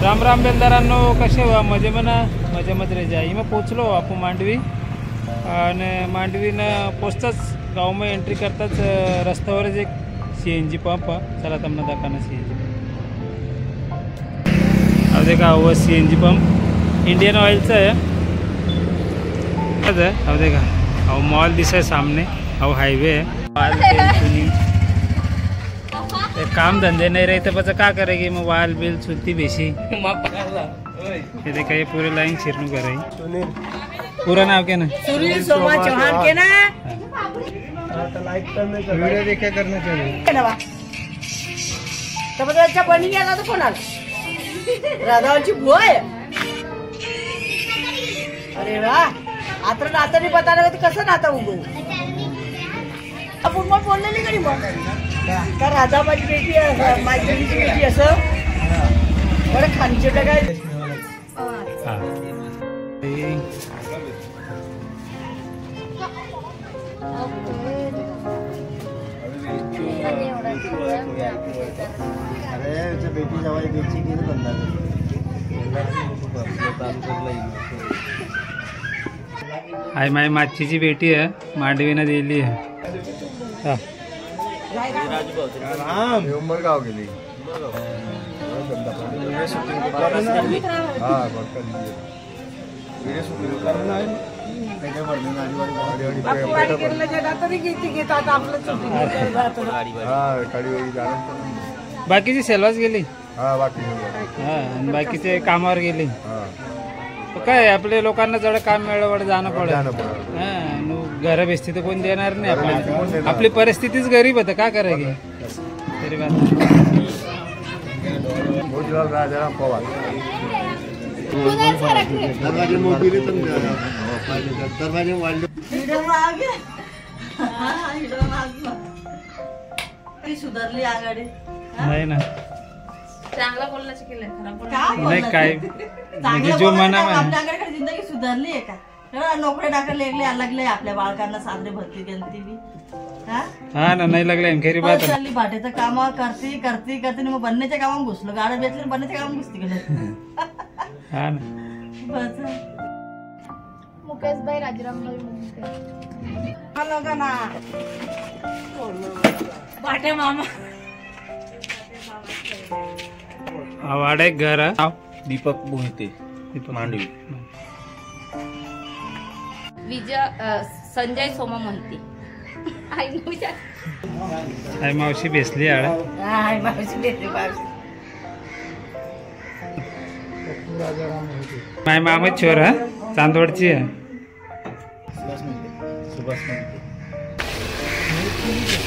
राम राम बेलदारांनो, कसे व्हा मजे म्हणा मजे रे जाई. मग पोचलो आपण मांडवी आणि मांडवीनं पोचताच गावमध्ये एंट्री करताच रस्त्यावरच एक CNG पंप. चला तुम्हाला दाखवणार CNG अब देखा वो CNG पंप इंडियन ऑइलचा आहे. अब देखा अब मॉल दिसे सामने, अब हाईवे है. काम धंधे नहीं रहते बच्चा क्या करेगी. मोबाइल बिल सुनती बेसी ये देखा ये पूरे लाइन शिरनू कर रही. पूरा नाम क्या ना सुनील सोमा चौहान के ना लाइक करने का वीडियो देखा करना चाहिए. तो मतलब अच्छा बनी गया तो कोणाला राधावांची भोय. अरे वाह, आता नातं नाही बताना कसं नातं उगू. आपण मग बोललेली कधी मग का राधा माझी बेटी माझी बहिणीची बेटी असं बरं खानचे काय. अरे बेटी जवाई बेची की बंदा हाय माय माचीची बेटी आहे, मांडवीनं दिली आहे. उमरगाव गेली. बाकीची सेलवाच गेली. बाकी आणि बाकीचे कामावर गेली. काय आपल्या लोकांना जड काम मिळवड जाणं पडत. घर बेसती तर कोण देणार नाही आपल्याला. आपली परिस्थितीच गरीब होतं, का करायची तरी बात. राजाराम पवार सुधारली आघाडी नाही ना. चांगला बोलला शिकले नाही काय म्हणजे जो म्हणा आपल्याकडे जिंदगी सुधारली आहे का. नोकरी टाकायला लागले आपल्या बाळकांना साधरे भरती गणती बी. हा ना, नाही लागले खरी बात. चालली भाट्याचं काम करते करते करते मग बनण्याच्या कामात घुसलो. गाड्या बेचले बनण्याच्या कामात घुसते गेलं. हा ना. मुकेशभाई राजारामभाई ना भाटे मामा आवाड एक घर. दीपक मोहिते मांडवी. संजय सोमा मोहिते. आई मावशी बेसली आड. माय मामा चोर हा चांदवडची आहे.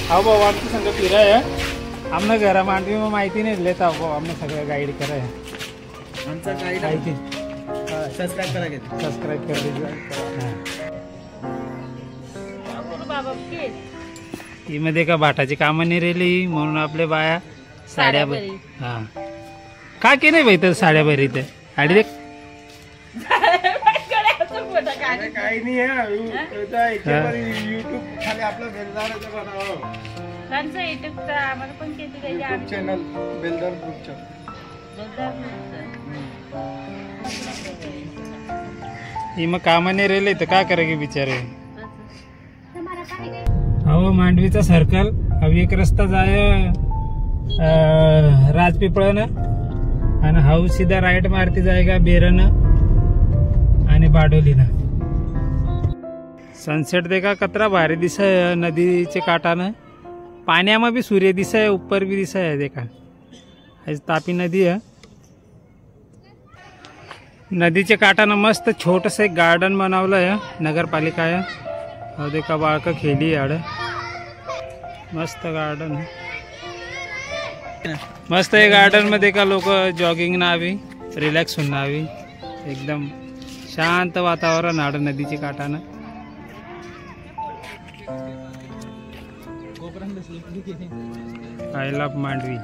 हो भाऊ आमची संग फिराय आमनं घरा मांडवी मग माहिती नाही लेता भाऊ. आमनं सगळं गाईड कराय आमचा माहिती. सबस्क्राईब करा सबस्क्राईब कर दीजिए. ती मध्ये का भाटाची कामं नाही राहिली म्हणून आपल्या बाया साड्या भरी. हा का की नाही भाई तर साड्या भरी ते आडी देख. काही नाही युट्यूब खाली आपलं बेलदाराचं बनावं. युट्यूब चॅनल बेलदार ग्रुपचं. ही मग कामं नाही राहिले तर काय करायचे बिचारे. अहो मांडवीचा सर्कल अब एक रस्ता जाय राजपिपळानं आणि हाऊ सीधा राईट मारती जायगा बेरनं आणि बाडोलीनं. सनसेट देखा कतरा भारी दिसाय नदीचे काठानं. पाण्यामा भी सूर्य दिसाय, ऊपर भी दिसाय. देखा आज तापी नदी आहे. नदीच्या काठानं मस्त छोटस एक गार्डन बनवलंय नगरपालिका आहे. देखा बाळक खेळली आड. मस्त गार्डन मस्त आहे. गार्डन मध्ये का लोक जॉगिंग ना आवी, रिलॅक्स होऊन आवी. एकदम शांत वातावरण आड नदीच्या काठानं. I love Mandvi.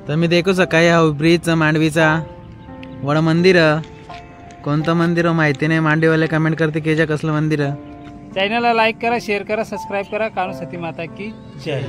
तर मी देखू सकाळी हा ब्रिज मांडवीचा वड मंदिर कोणतं मंदिर माहिती नाही. मांडवीवाले कमेंट करते की कसलं मंदिर. चॅनलला लाईक करा, शेअर करा, सबस्क्राईब करा. कानू सती माता की जय.